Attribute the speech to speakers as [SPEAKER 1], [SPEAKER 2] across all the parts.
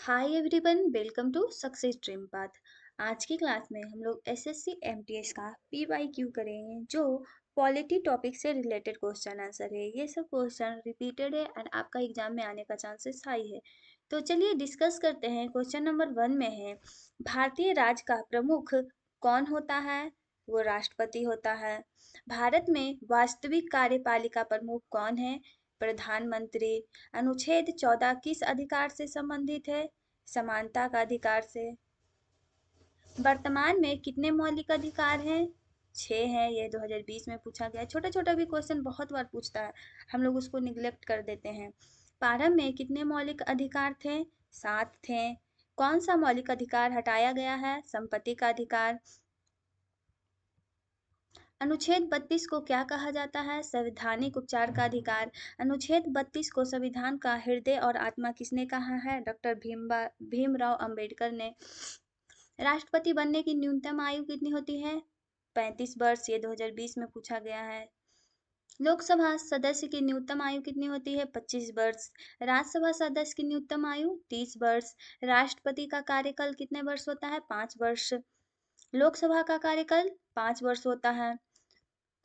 [SPEAKER 1] Hi everyone, welcome to success dream path. आज की class में हम लोग एसएससी एमटीएस का पीवाईक्यू करेंगे जो पॉलिटी टॉपिक से रिलेटेड क्वेश्चन आंसर है। ये सब क्वेश्चन रिपीटेड है एंड आपका एग्जाम में आने का चांसेस हाई है। तो चलिए डिस्कस करते हैं। क्वेश्चन नंबर 1 में है, भारतीय राज का प्रमुख कौन होता है? वो राष्ट्रपति होता है। भारत में वास्तविक कार्यपालिका प्रमुख कौन है? प्रधानमंत्री। अनुच्छेद 14 किस अधिकार से संबंधित है? समानता का अधिकार से। वर्तमान में कितने मौलिक अधिकार हैं? 6 हैं। ये 2020 में पूछा गया। छोटा छोटा भी क्वेश्चन बहुत बार पूछता है, हम लोग उसको निग्लेक्ट कर देते हैं। प्रारंभ में कितने मौलिक अधिकार थे? 7 थे। कौन सा मौलिक अधिकार हटाया गया है? संपत्ति का अधिकार। अनुच्छेद 32 को क्या कहा जाता है? संवैधानिक उपचार का अधिकार। अनुच्छेद 32 को संविधान का हृदय और आत्मा किसने कहा है? डॉक्टर भीमराव अंबेडकर ने। राष्ट्रपति बनने की न्यूनतम आयु कितनी होती है? 35 वर्ष। ये 2020 में पूछा गया है। लोकसभा सदस्य की न्यूनतम आयु कितनी होती है? 25 वर्ष। राज्यसभा सदस्य की न्यूनतम आयु 30 वर्ष। राष्ट्रपति का कार्यकाल कितने वर्ष होता है? 5 वर्ष। लोकसभा का कार्यकाल 5 वर्ष होता है।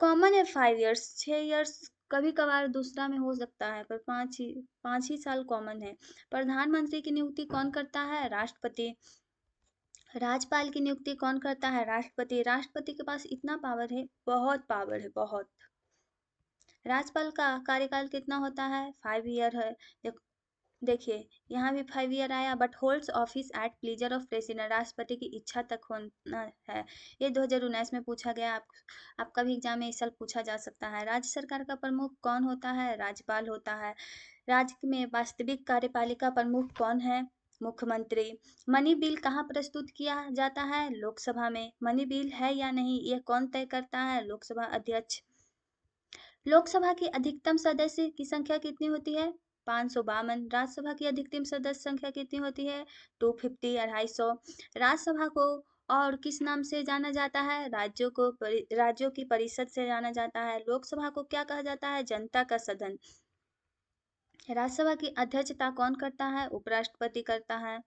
[SPEAKER 1] कॉमन है 5 ईयर्स, 6 ईयर्स कभी कभार दूसरा में हो सकता है, पर पाँच ही साल कॉमन है। प्रधानमंत्री की नियुक्ति कौन करता है? राष्ट्रपति। राज्यपाल की नियुक्ति कौन करता है? राष्ट्रपति। राष्ट्रपति के पास इतना पावर है, बहुत पावर है, बहुत। राज्यपाल का कार्यकाल कितना होता है? 5 ईयर है। देखिए यहाँ भी 5 ईयर आया, but holds office at pleaser of president. राष्ट्रपति की इच्छा तक होना है। ये 2019 में पूछा गया। आपका भी एग्जाम में इस साल पूछा जा सकता है। राज्य सरकार का प्रमुख कौन होता है? राज्यपाल होता है। राज्य में वास्तविक कार्यपालिका प्रमुख कौन है? मुख्यमंत्री। मनी बिल कहाँ प्रस्तुत किया जाता है? लोकसभा में। मनी बिल है या नहीं, यह कौन तय करता है? लोकसभा अध्यक्ष। लोकसभा की अधिकतम सदस्य की संख्या कितनी होती है? 552। राज्यसभा की अधिकतम सदस्य संख्या कितनी होती है? 250, 250। राज्यसभा को और किस नाम से जाना जाता है? राज्यों की परिषद से जाना जाता है। लोकसभा को क्या कहा जाता है? जनता का सदन। राज्यसभा की अध्यक्षता कौन करता है? उपराष्ट्रपति करता है।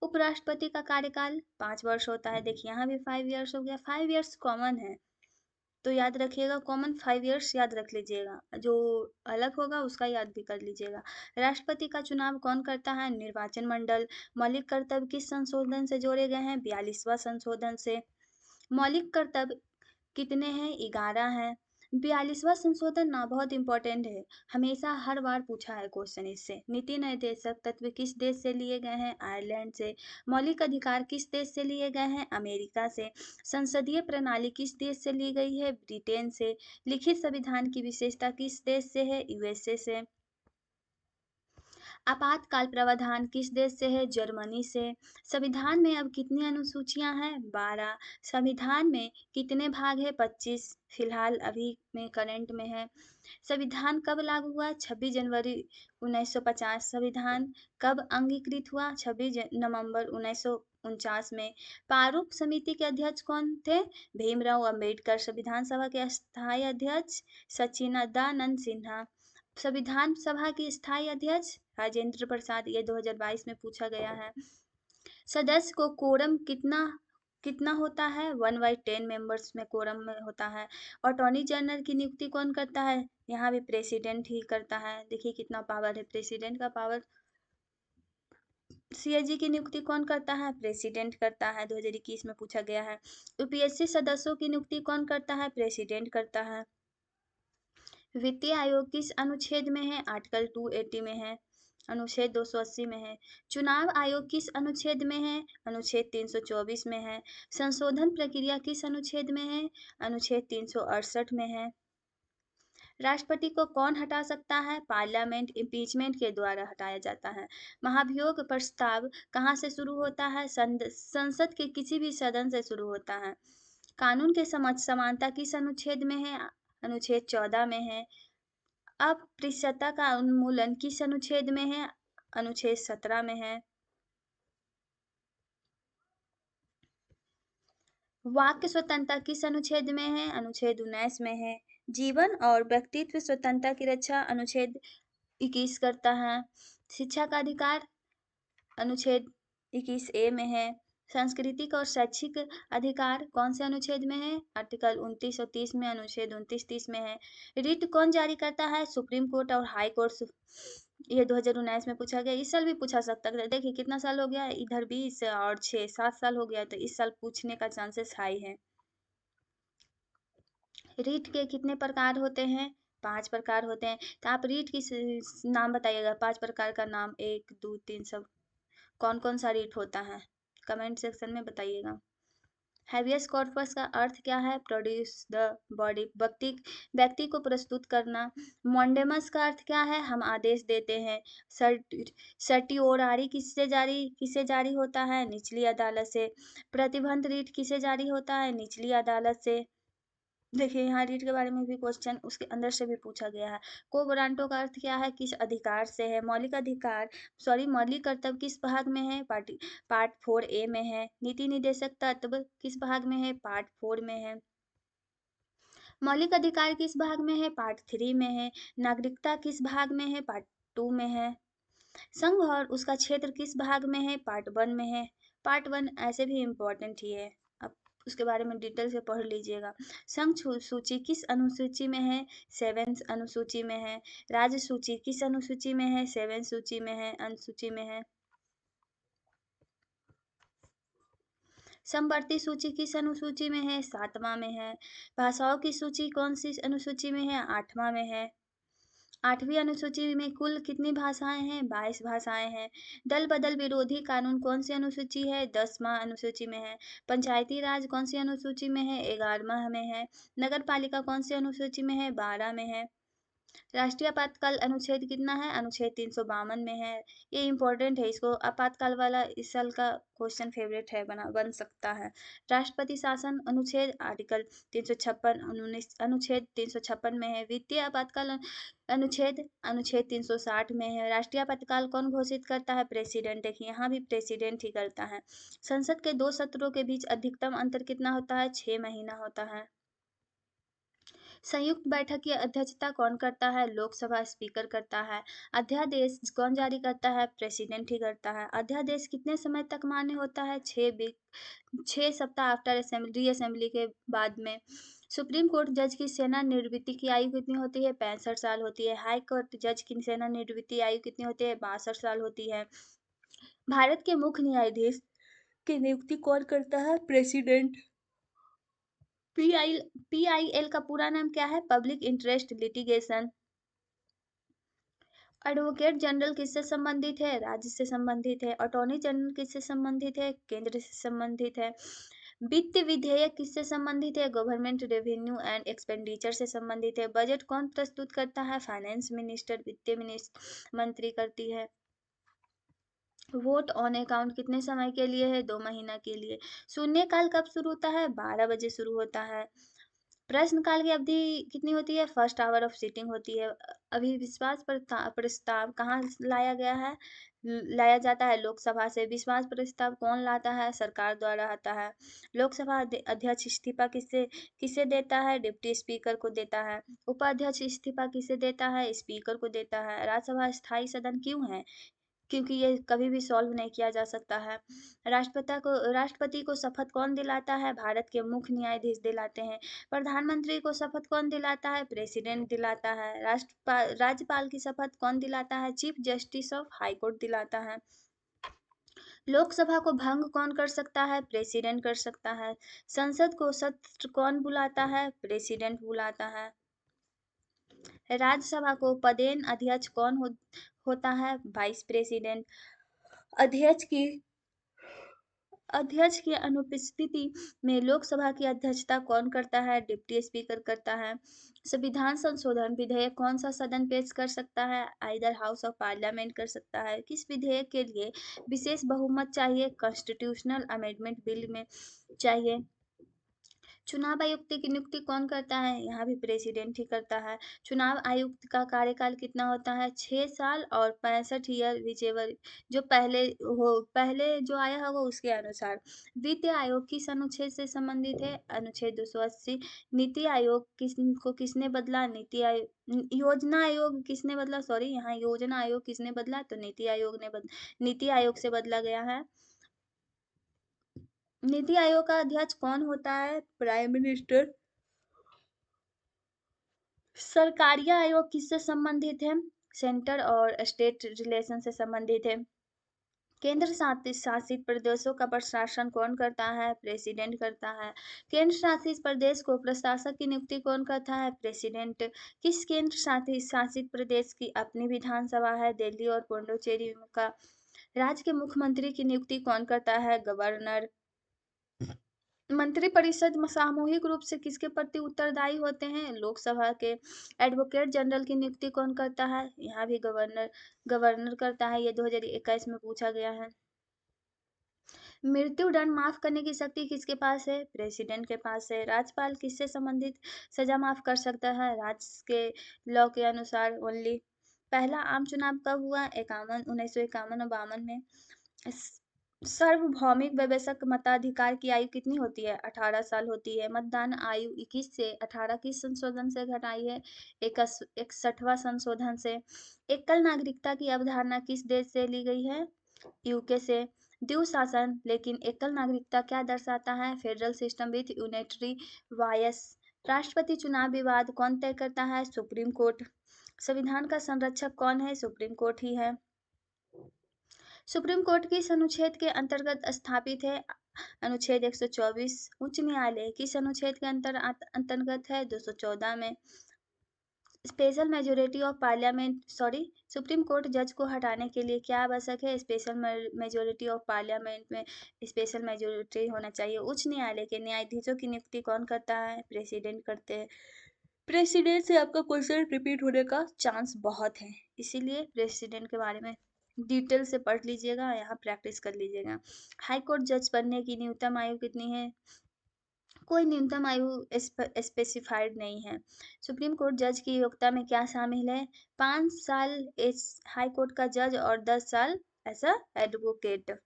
[SPEAKER 1] उपराष्ट्रपति का कार्यकाल 5 वर्ष होता है। देखिए यहाँ भी 5 ईयर्स हो गया। 5 ईयर्स कॉमन है, तो याद रखिएगा, कॉमन 5 ईयर्स याद रख लीजिएगा, जो अलग होगा उसका याद भी कर लीजिएगा। राष्ट्रपति का चुनाव कौन करता है? निर्वाचन मंडल। मौलिक कर्तव्य किस संशोधन से जोड़े गए हैं? 42वां संशोधन से। मौलिक कर्तव्य कितने हैं? 11 हैं। 42वां संशोधन ना बहुत इंपॉर्टेंट है, हमेशा हर बार पूछा है क्वेश्चन इससे। नीति निर्देशक तत्व किस देश से लिए गए हैं? आयरलैंड से। मौलिक अधिकार किस देश से लिए गए हैं? अमेरिका से। संसदीय प्रणाली किस देश से ली गई है? ब्रिटेन से। लिखित संविधान की विशेषता किस देश से है? यूएसए से। आपातकाल प्रावधान किस देश से है? जर्मनी से। संविधान में अब कितनी अनुसूचियां हैं? 12। संविधान में कितने भाग है? 25। फिलहाल अभी में करंट में है। संविधान कब लागू हुआ? 26 जनवरी 1950। संविधान कब अंगीकृत हुआ? 26 नवंबर 1949 में। प्रारूप समिति के अध्यक्ष कौन थे? भीमराव अंबेडकर। संविधान सभा के स्थायी अध्यक्ष सच्चिदानंद सिन्हा। संविधान सभा की स्थायी अध्यक्ष राजेंद्र प्रसाद। ये 2022 में पूछा गया है। सदस्य को कोरम कितना कितना होता है? 1/10 मेंबर्स में कोरम में होता है। अटॉर्नी जनरल की नियुक्ति कौन करता है? यहाँ भी प्रेसिडेंट ही करता है। देखिए कितना पावर है प्रेसिडेंट का पावर। सीएजी की नियुक्ति कौन करता है? प्रेसिडेंट करता है। 2021 में पूछा गया है। यूपीएससी सदस्यों की नियुक्ति कौन करता है? प्रेसिडेंट करता है। वित्तीय आयोग किस अनुच्छेद में है? आर्टिकल 280 में है। अनुच्छेद 280 में है। चुनाव आयोग किस अनुच्छेद में है? अनुच्छेद 324 में है। संशोधन प्रक्रिया किस अनुच्छेद में है? अनुच्छेद 368 में है। राष्ट्रपति को कौन हटा सकता है? पार्लियामेंट इम्पीचमेंट के द्वारा हटाया जाता है। महाभियोग प्रस्ताव कहाँ से शुरू होता है? संसद के किसी भी सदन से शुरू होता है। कानून के समक्ष समानता किस अनुच्छेद में है? अनुच्छेद 14 में है। अस्पृश्यता का उन्मूलन किस अनुच्छेद में है? अनुच्छेद 17 में है। वाक्य स्वतंत्रता किस अनुच्छेद में है? अनुच्छेद 19 में है। जीवन और व्यक्तित्व स्वतंत्रता की रक्षा अनुच्छेद 21 करता है। शिक्षा का अधिकार अनुच्छेद 21A में है। सांस्कृतिक और शैक्षिक अधिकार कौन से अनुच्छेद में है? आर्टिकल 29 और 30 में, अनुच्छेद 29-30 में है। रिट कौन जारी करता है? सुप्रीम कोर्ट और हाई कोर्ट। ये 2019 में पूछा गया, इस साल भी पूछा सकता है। देखिए कितना साल हो गया, इधर 20 और 6 7 साल हो गया, तो इस साल पूछने का चांसेस हाई है। रीट के कितने प्रकार होते हैं? 5 प्रकार होते हैं। तो आप रीट की नाम बताइएगा, 5 प्रकार का नाम, 1 2 3 सब। कौन कौन सा रीट होता है कमेंट सेक्शन में बताइएगा। हैबियस कॉर्पस का अर्थ क्या है? प्रोड्यूस द बॉडी, व्यक्ति को प्रस्तुत करना। मॉन्डेमस का अर्थ क्या है? हम आदेश देते हैं। सर्टिओरारी किससे जारी होता है? निचली अदालत से। प्रतिबंध रीट किसे जारी होता है? निचली अदालत से। देखिए यहाँ रीट के बारे में भी क्वेश्चन उसके अंदर से भी पूछा गया है। को वारंटो का अर्थ क्या है? किस अधिकार से है? मौलिक कर्तव्य किस भाग में है? पार्ट 4A में है। नीति निर्देशक तत्व किस भाग में है? पार्ट 4 में है। मौलिक अधिकार किस भाग में है? पार्ट 3 में है। नागरिकता किस भाग में है? पार्ट 2 में है। संघ और उसका क्षेत्र किस भाग में है? पार्ट 1 में है। पार्ट 1 ऐसे भी इम्पोर्टेंट ही है, अब उसके बारे में डिटेल से पढ़ लीजिएगा। संघ सूची किस अनुसूची में है? 7 अनुसूची में है। राज्य सूची किस अनुसूची में है? 7 सूची में है, अनुसूची में है। समवर्ती सूची किस अनुसूची में है? 7वां में है। भाषाओं की सूची कौन सी अनुसूची में है? 8वां में है। 8वीं अनुसूची में कुल कितनी भाषाएं हैं? 22 भाषाएं हैं। दल बदल विरोधी कानून कौन सी अनुसूची है? 10वां अनुसूची में है। पंचायती राज कौन सी अनुसूची में है? 11वां में है। नगर पालिका कौन सी अनुसूची में है? 12 में है। राष्ट्रीय आपातकाल अनुच्छेद कितना है? अनुच्छेद 352 में है। ये इंपॉर्टेंट है, इसको आपातकाल वाला इस साल का क्वेश्चन फेवरेट है, बन सकता है। राष्ट्रपति शासन अनुच्छेद आर्टिकल 356 अनुच्छेद 356 में है। वित्तीय आपातकाल अनुच्छेद 360 में है। राष्ट्रीय आपातकाल कौन घोषित करता है? प्रेसिडेंट। देखिए यहाँ भी प्रेसिडेंट ही करता है। संसद के 2 सत्रों के बीच अधिकतम अंतर कितना होता है? 6 महीना होता है। संयुक्त बैठक की अध्यक्षता कौन करता है? लोकसभा स्पीकर करता है। अध्यादेश कौन जारी करता है? प्रेसिडेंट ही करता है। अध्यादेश कितने समय तक मान्य होता है? 6 सप्ताह आफ्टर असेंबली के बाद में। सुप्रीम कोर्ट जज की सेना निवृत्ति की आयु कितनी होती है? 65 साल होती है। हाई कोर्ट जज की सेना निवृत्ति आयु कितनी होती है? 62 साल होती है। भारत के मुख्य न्यायाधीश की नियुक्ति कौन करता है? प्रेसिडेंट। PIL का पूरा नाम क्या है? Public interest litigation. Advocate general किससे संबंधित है? राज्य से संबंधित है। अटॉर्नी जनरल किससे संबंधित है? केंद्र से संबंधित है। वित्त विधेयक किससे संबंधित है? गवर्नमेंट रेवेन्यू एंड एक्सपेंडिचर से संबंधित है। बजट कौन प्रस्तुत करता है? फाइनेंस मिनिस्टर, वित्त मंत्री करती है। वोट ऑन अकाउंट कितने समय के लिए है? 2 महीना के लिए। शून्यकाल कब शुरू होता है? 12 बजे शुरू होता है। प्रश्नकाल की अवधि कितनी होती है? फर्स्ट आवर ऑफ सीटिंग होती है। अभिविश्वास प्रस्ताव कहाँ लाया जाता है? लोकसभा से। विश्वास प्रस्ताव कौन लाता है? सरकार द्वारा आता है। लोकसभा अध्यक्ष इस्तीफा किससे किसे देता है? डिप्टी स्पीकर को देता है। उपाध्यक्ष इस्तीफा किसे देता है? स्पीकर को देता है। राज्यसभा स्थायी सदन क्यों है? क्योंकि ये कभी भी सॉल्व नहीं किया जा सकता है। राष्ट्रपति को शपथ कौन दिलाता है? भारत के मुख्य न्यायाधीश दिलाते हैं। प्रधानमंत्री को शपथ कौन दिलाता है? प्रेसिडेंट दिलाता है। राज्यपाल की शपथ कौन दिलाता है? Chief justice of high court दिलाता है। लोकसभा को भंग कौन कर सकता है? प्रेसिडेंट कर सकता है। संसद को सत्र कौन बुलाता है? प्रेसिडेंट बुलाता है। राज्यसभा को पदेन अध्यक्ष कौन होता है? Vice president. अध्यक्ष की अध्यक्ष की अनुपस्थिति में लोकसभा की अध्यक्षता कौन करता है? डिप्टी स्पीकर करता है। संविधान संशोधन विधेयक कौन सा सदन पेश कर सकता है? आइदर हाउस ऑफ पार्लियामेंट कर सकता है। किस विधेयक के लिए विशेष बहुमत चाहिए? कॉन्स्टिट्यूशनल अमेंडमेंट बिल में चाहिए। चुनाव आयुक्त की नियुक्ति कौन करता है? यहाँ भी प्रेसिडेंट ही करता है। चुनाव आयुक्त का कार्यकाल कितना होता है? 6 साल और 65 ईयर विजेवर जो पहले जो आया होगा उसके अनुसार। वित्त आयोग किस अनुच्छेद से संबंधित है? अनुच्छेद 280। नीति आयोग किसने बदला? योजना आयोग किसने बदला? सॉरी, यहाँ योजना आयोग किसने बदला? तो नीति आयोग से बदला गया है। नीति आयोग का अध्यक्ष कौन होता है? Prime minister. सरकारिया आयोग किससे संबंधित है? सेंटर और स्टेट रिलेशन से संबंधित है। केंद्र शासित प्रदेशों का प्रशासन कौन करता है? प्रेसिडेंट करता है। केंद्र शासित प्रदेश को प्रशासक की नियुक्ति कौन करता है? प्रेसिडेंट। किस केंद्र शासित प्रदेश की अपनी विधानसभा है? दिल्ली और पुडुचेरी का। राज्य के मुख्यमंत्री की नियुक्ति कौन करता है? गवर्नर। मंत्रिपरिषद सामूहिक रूप से किसके प्रति उत्तरदायी होते हैं? लोकसभा के। एडवोकेट जनरल की नियुक्ति कौन करता है? यहाँ भी गवर्नर करता है। ये 2021 में पूछा गया है। मृत्यु दंड माफ करने की शक्ति किसके पास है? प्रेसिडेंट के पास है। राज्यपाल किससे संबंधित सजा माफ कर सकता है? राज्य के लॉ के अनुसार ओनली। पहला आम चुनाव कब हुआ? 1951 और 52 में। सार्वभौमिक वयस्क मताधिकार की आयु कितनी होती है? 18 साल होती है। मतदान आयु 21 से 18 किस संशोधन से घटाई है? 61वां संशोधन से। एकल नागरिकता की अवधारणा किस देश से ली गई है? यूके से। द्विशासन शासन लेकिन एकल नागरिकता क्या दर्शाता है? Federal system with unitary voice. राष्ट्रपति चुनाव विवाद कौन तय करता है? Supreme court. संविधान का संरक्षक कौन है? सुप्रीम कोर्ट ही है। सुप्रीम कोर्ट किस अनुच्छेद के अंतर्गत स्थापित है? अनुच्छेद 124। उच्च न्यायालय किस अनुच्छेद के अंतर्गत है? 214 में। Special majority of parliament supreme court जज को हटाने के लिए क्या आवश्यक है? स्पेशल मेजोरिटी ऑफ पार्लियामेंट में स्पेशल मेजोरिटी होना चाहिए। उच्च न्यायालय के न्यायाधीशों की नियुक्ति कौन करता है? प्रेसिडेंट करते हैं। प्रेसिडेंट से आपका क्वेश्चन रिपीट होने का चांस बहुत है, इसीलिए प्रेसिडेंट के बारे में डिटेल से पढ़ लीजिएगा, यहाँ प्रैक्टिस कर लीजिएगा। हाई कोर्ट जज बनने की न्यूनतम आयु कितनी है? कोई न्यूनतम आयु स्पेसिफाइड नहीं है। सुप्रीम कोर्ट जज की योग्यता में क्या शामिल है? 5 साल हाई कोर्ट का जज और 10 साल एज एडवोकेट।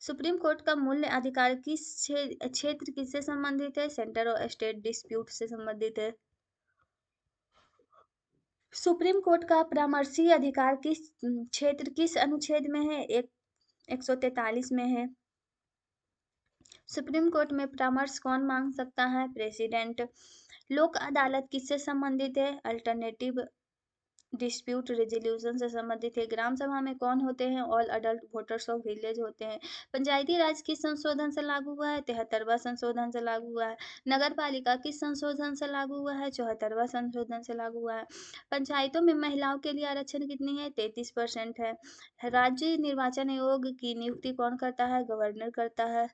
[SPEAKER 1] सुप्रीम कोर्ट का मूल्य अधिकार किस क्षेत्र किससे संबंधित है? सेंटर और स्टेट डिस्प्यूट से संबंधित है। सुप्रीम कोर्ट का परामर्शी अधिकार किस क्षेत्र किस अनुच्छेद में है? 143 में है। सुप्रीम कोर्ट में परामर्श कौन मांग सकता है? प्रेसिडेंट। लोक अदालत किससे संबंधित है? अल्टरनेटिव डिस्प्यूट रेजोल्यूशन से संबंधित है। ग्राम सभा में कौन होते हैं? All adult voters of village होते हैं। पंचायती राज किस संशोधन से लागू हुआ है? 73वां संशोधन से लागू हुआ है। नगर पालिका किस संशोधन से लागू हुआ है? 74वां संशोधन से लागू हुआ है। पंचायतों में महिलाओं के लिए आरक्षण कितनी है? 33% है। राज्य निर्वाचन आयोग की नियुक्ति कौन करता है? गवर्नर करता है।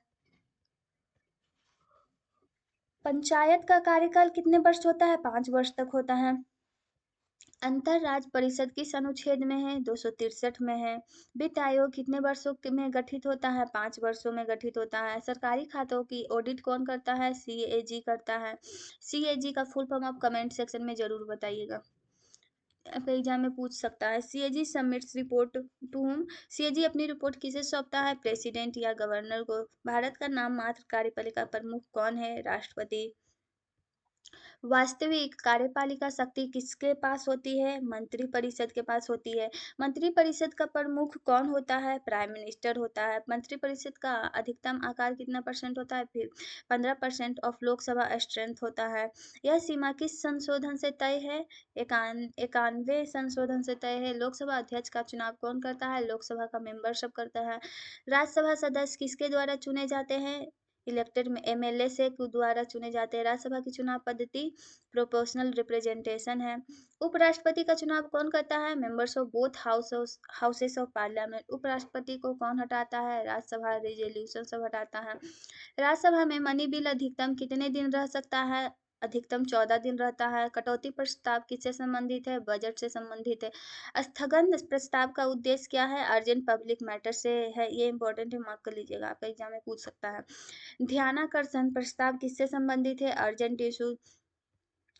[SPEAKER 1] पंचायत का कार्यकाल कितने वर्ष होता है? 5 वर्ष तक होता है। अंतर राज्य परिषद किस अनुच्छेद में है? 263 में है। वित्त आयोग कितने वर्षों में गठित होता है? 5 वर्षों में गठित होता है। सरकारी खातों की ऑडिट कौन करता है? सीएजी करता है। सीएजी का फुल फॉर्म आप कमेंट सेक्शन में जरूर बताइएगा, एग्जाम में पूछ सकता है। CAG submits report to home. CAG अपनी रिपोर्ट किसे सौंपता है? प्रेसिडेंट या गवर्नर को। भारत का नाम मात्र कार्यपालिका प्रमुख कौन है? राष्ट्रपति। वास्तविक कार्यपालिका शक्ति किसके पास होती है? मंत्रिपरिषद के पास होती है। मंत्रिपरिषद का प्रमुख कौन होता है? प्राइम मिनिस्टर होता है। मंत्रिपरिषद का अधिकतम आकार कितना परसेंट होता है? फिर 15% ऑफ लोकसभा स्ट्रेंथ होता है। यह सीमा किस संशोधन से तय है? 91 संशोधन से तय है। लोकसभा अध्यक्ष का चुनाव कौन करता है? लोकसभा का मेंबरशिप करता है। राज्यसभा सदस्य किसके द्वारा चुने जाते हैं? इलेक्टेड में एमएलए से द्वारा चुने जाते हैं। राज्यसभा की चुनाव पद्धति प्रोपोर्शनल रिप्रेजेंटेशन है। उपराष्ट्रपति का चुनाव कौन करता है? Members of both houses of parliament. उपराष्ट्रपति को कौन हटाता है? राज्यसभा रिजोल्यूशन सब हटाता है। राज्यसभा में मनी बिल अधिकतम कितने दिन रह सकता है? अधिकतम 14 दिन रहता है। कटौती प्रस्ताव किससे संबंधित है? बजट से संबंधित है। स्थगन प्रस्ताव का उद्देश्य क्या है? अर्जेंट पब्लिक मैटर से है। ये इंपॉर्टेंट है, मार्क कर लीजिएगा, आपका एग्जाम में पूछ सकता है। ध्यानाकर्षण प्रस्ताव किससे संबंधित है? अर्जेंट इशू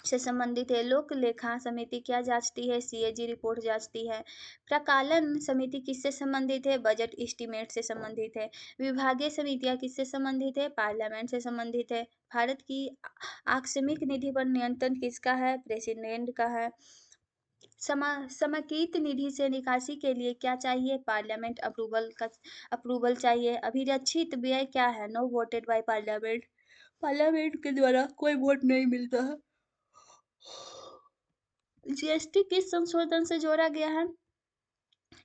[SPEAKER 1] से संबंधित है। लोक लेखा समिति क्या जांचती है? सीएजी रिपोर्ट जांचती है। प्रकालन समिति किससे संबंधित है? बजट एस्टीमेट से संबंधित है। विभागीय समितियां किससे संबंधित है? पार्लियामेंट से संबंधित है। भारत की आकस्मिक निधि पर नियंत्रण किसका है? प्रेसिडेंट का है। समेकित निधि से निकासी के लिए क्या चाहिए? पार्लियामेंट अप्रूवल चाहिए। अभिरक्षित व्यय क्या है? No voted by parliament, parliament के द्वारा कोई वोट नहीं मिलता है। जीएसटी किस संशोधन से जोड़ा गया है?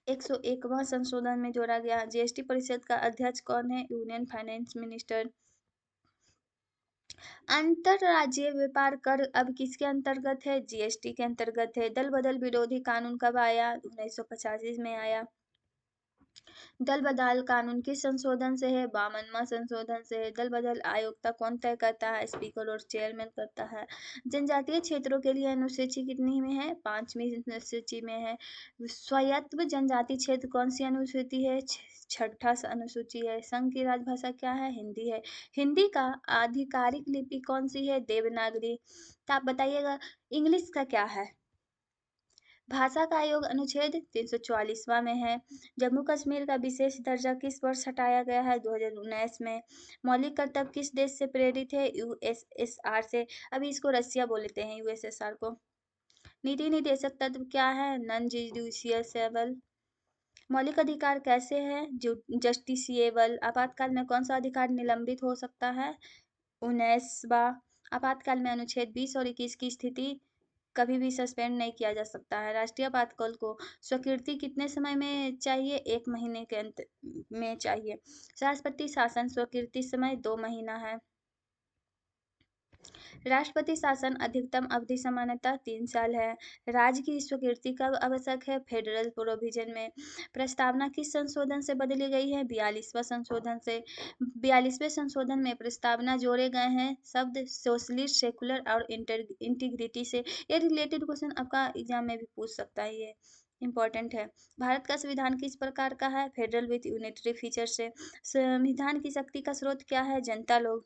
[SPEAKER 1] 101वां संशोधन में जोड़ा गया। जीएसटी परिषद का अध्यक्ष कौन है? Union finance minister. अंतरराज्यीय व्यापार कर अब किसके अंतर्गत है? जीएसटी के अंतर्गत है। दल बदल विरोधी कानून कब आया? 1985 में आया। दल बदल कानून किस संशोधन से है? 52वां संशोधन से है। दल बदल आयोक्ता कौन तय करता है? स्पीकर और चेयरमैन करता है। जनजातीय क्षेत्रों के लिए अनुसूची कितनी में है? 5वीं अनुसूची में है। स्वायत्त जनजाति क्षेत्र कौन सी अनुसूची है? छठा अनुसूची है। संघ की राजभाषा क्या है? हिंदी है। हिंदी का आधिकारिक लिपि कौन सी है? देवनागरी। तो आप बताइएगा इंग्लिश का क्या है? भाषा का आयोग अनुच्छेद 344वां में है। जम्मू कश्मीर का विशेष दर्जा किस वर्ष हटाया गया है? 2019 में। मौलिक कर्तव्य किस देश से प्रेरित है? यूएसएसआर से। अभी इसको रसिया बोलते हैं, यूएसएसआर को। नीति निदेशक तत्व क्या है? Non judicial. मौलिक अधिकार कैसे है? जस्टिसिएबल। आपातकाल में कौन सा अधिकार निलंबित हो सकता है? 19वां। आपातकाल में अनुच्छेद 20 और 21 की स्थिति कभी भी सस्पेंड नहीं किया जा सकता है। राष्ट्रीय आपातकाल को स्वीकृति कितने समय में चाहिए? 1 महीने के अंत में चाहिए। राष्ट्रपति शासन स्वीकृति समय 2 महीना है। राष्ट्रपति शासन अधिकतम अवधि सामान्यतः 3 साल है। राज्य की स्वीकृति कब आवश्यक है? फेडरल प्रोविजन में। प्रस्तावना किस संशोधन से बदली गई है? 42वां संशोधन से। 42वें संशोधन में प्रस्तावना जोड़े गए हैं शब्द सोशलिस्ट, सेकुलर और इंटीग्रिटी से। ये रिलेटेड क्वेश्चन आपका एग्जाम में भी पूछ सकता है, ये इंपॉर्टेंट है। भारत का संविधान किस प्रकार का है? फेडरल विथ यूनिटरी फीचर से। संविधान की शक्ति का स्रोत क्या है? जनता लोग।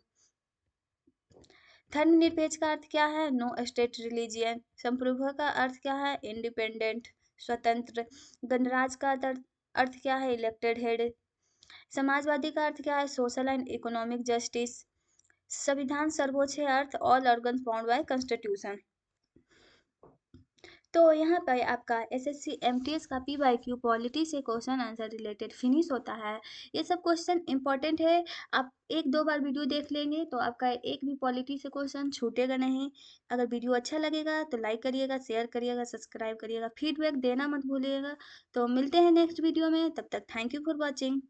[SPEAKER 1] धर्मनिरपेक्ष का अर्थ क्या है? No state religion. संप्रभु का अर्थ क्या है? इंडिपेंडेंट, स्वतंत्र। गणराज्य का अर्थ क्या है? Elected head. समाजवादी का अर्थ क्या है? Social and economic justice. संविधान सर्वोच्च है earth all organs bound by constitution. तो यहाँ पर आपका एसएससी एमटीएस का पीवाईक्यू पॉलिटी से क्वेश्चन आंसर रिलेटेड फिनिश होता है। ये सब क्वेश्चन इंपॉर्टेंट है। आप 1-2 बार वीडियो देख लेंगे तो आपका एक भी पॉलिटी से क्वेश्चन छूटेगा नहीं। अगर वीडियो अच्छा लगेगा तो लाइक करिएगा, शेयर करिएगा, सब्सक्राइब करिएगा, फीडबैक देना मत भूलिएगा। तो मिलते हैं नेक्स्ट वीडियो में, तब तक थैंक यू फॉर वॉचिंग।